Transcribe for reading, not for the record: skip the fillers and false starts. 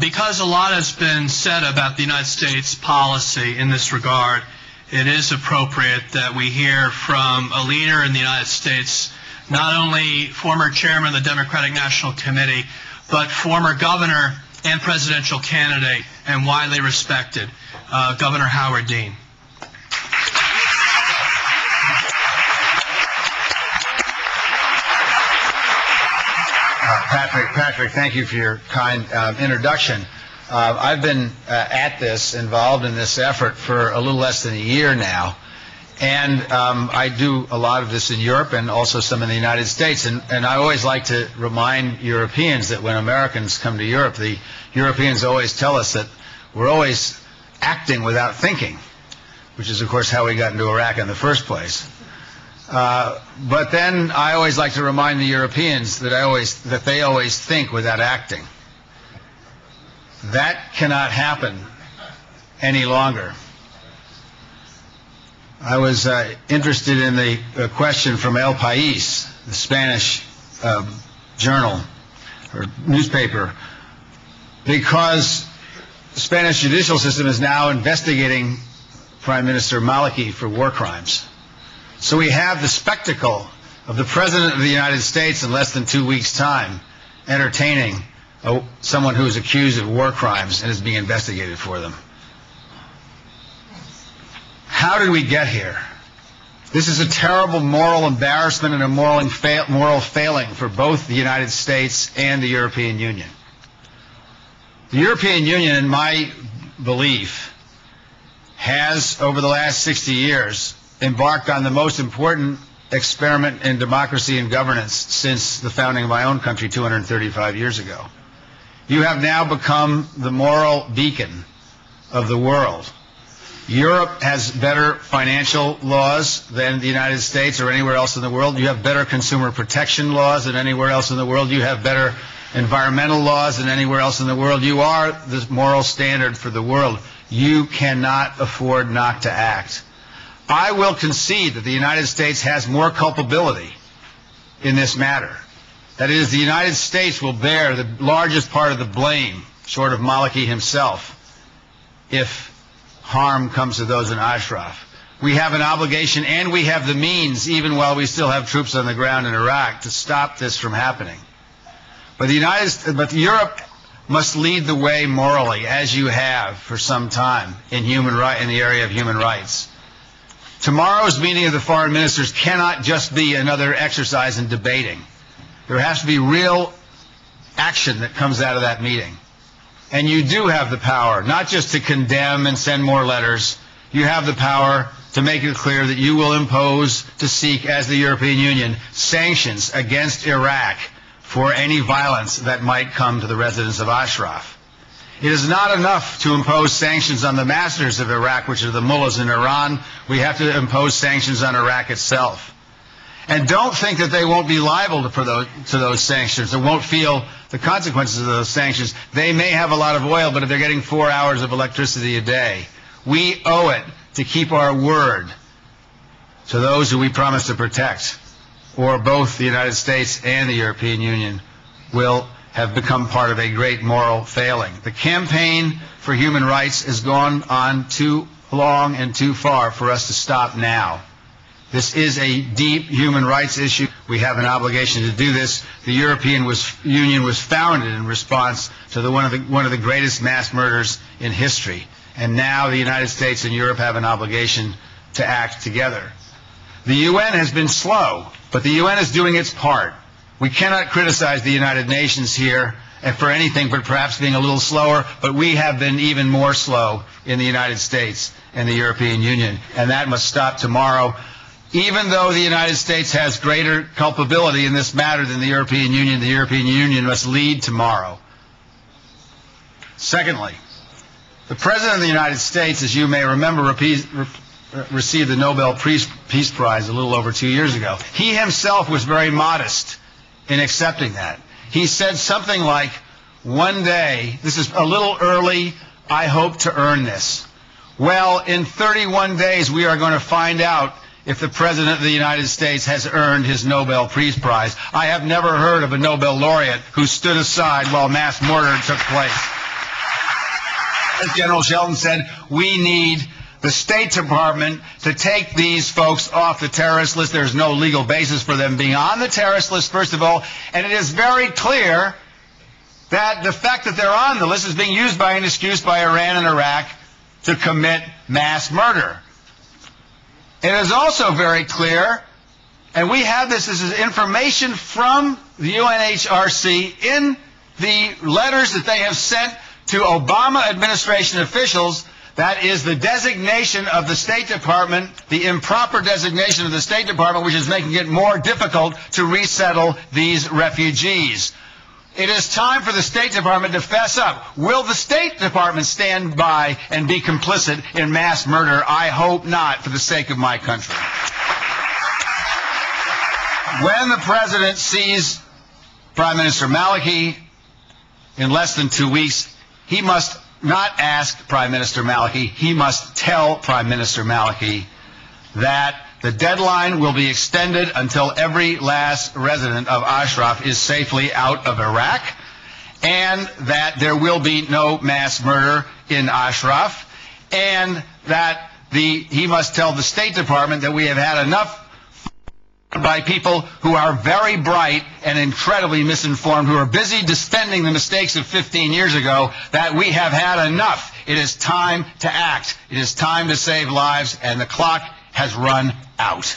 Because a lot has been said about the United States policy in this regard, it is appropriate that we hear from a leader in the United States, not only former chairman of the Democratic National Committee, but former governor and presidential candidate and widely respected, Governor Howard Dean. Patrick, thank you for your kind introduction. I've been at this, involved in this effort for a little less than a year now, and I do a lot of this in Europe and also some in the United States, and I always like to remind Europeans that when Americans come to Europe, the Europeans always tell us that we're always acting without thinking, which is, of course, how we got into Iraq in the first place. But then I always like to remind the Europeans that they always think without acting. That cannot happen any longer. I was interested in the question from El País, the Spanish journal or newspaper, because the Spanish judicial system is now investigating Prime Minister Maliki for war crimes. So we have the spectacle of the President of the United States in less than 2 weeks' time entertaining someone who is accused of war crimes and is being investigated for them. How did we get here? This is a terrible moral embarrassment and a moral failing for both the United States and the European Union. The European Union, in my belief, has, over the last 60 years, embarked on the most important experiment in democracy and governance since the founding of my own country 235 years ago. You have now become the moral beacon of the world. Europe has better financial laws than the United States or anywhere else in the world. You have better consumer protection laws than anywhere else in the world. You have better environmental laws than anywhere else in the world. You are the moral standard for the world. You cannot afford not to act. I will concede that the United States has more culpability in this matter. That is, the United States will bear the largest part of the blame, short of Maliki himself, if harm comes to those in Ashraf. We have an obligation and we have the means, even while we still have troops on the ground in Iraq, to stop this from happening. But Europe must lead the way morally, as you have for some time in the area of human rights. Tomorrow's meeting of the foreign ministers cannot just be another exercise in debating. There has to be real action that comes out of that meeting. And you do have the power, not just to condemn and send more letters. You have the power to make it clear that you will impose, to seek, as the European Union, sanctions against Iraq for any violence that might come to the residents of Ashraf. It is not enough to impose sanctions on the masters of Iraq, which are the mullahs in Iran. We have to impose sanctions on Iraq itself. And don't think that they won't be liable to those sanctions, or won't feel the consequences of those sanctions. They may have a lot of oil, but if they're getting 4 hours of electricity a day, we owe it to keep our word to those who we promise to protect, or both the United States and the European Union will have become part of a great moral failing. The campaign for human rights has gone on too long and too far for us to stop now. This is a deep human rights issue. We have an obligation to do this. The European Union was founded in response to one of the greatest mass murders in history. And now the United States and Europe have an obligation to act together. The UN has been slow, but the UN is doing its part. We cannot criticize the United Nations here for anything but perhaps being a little slower, but we have been even more slow in the United States and the European Union, and that must stop tomorrow. Even though the United States has greater culpability in this matter than the European Union must lead tomorrow. Secondly, the President of the United States, as you may remember, received the Nobel Peace Prize a little over 2 years ago. He himself was very modest in accepting that. He said something like, one day, this is a little early, I hope to earn this. Well, in 31 days, we are going to find out if the President of the United States has earned his Nobel Peace Prize. I have never heard of a Nobel laureate who stood aside while mass murder took place. As General Shelton said, we need the State Department to take these folks off the terrorist list. There's no legal basis for them being on the terrorist list, first of all. And it is very clear that the fact that they're on the list is being used by an excuse by Iran and Iraq to commit mass murder. It is also very clear, and we have this as information from the UNHRC in the letters that they have sent to Obama administration officials, that is the designation of the State Department, the improper designation of the State Department, which is making it more difficult to resettle these refugees. It is time for the State Department to fess up. Will the State Department stand by and be complicit in mass murder? I hope not, for the sake of my country. When the President sees Prime Minister Maliki in less than 2 weeks, he must not ask Prime Minister Maliki, he must tell Prime Minister Maliki that the deadline will be extended until every last resident of Ashraf is safely out of Iraq, and that there will be no mass murder in Ashraf, and that he must tell the State Department that we have had enough by people who are very bright and incredibly misinformed, who are busy defending the mistakes of 15 years ago, that we have had enough. It is time to act. It is time to save lives, and the clock has run out.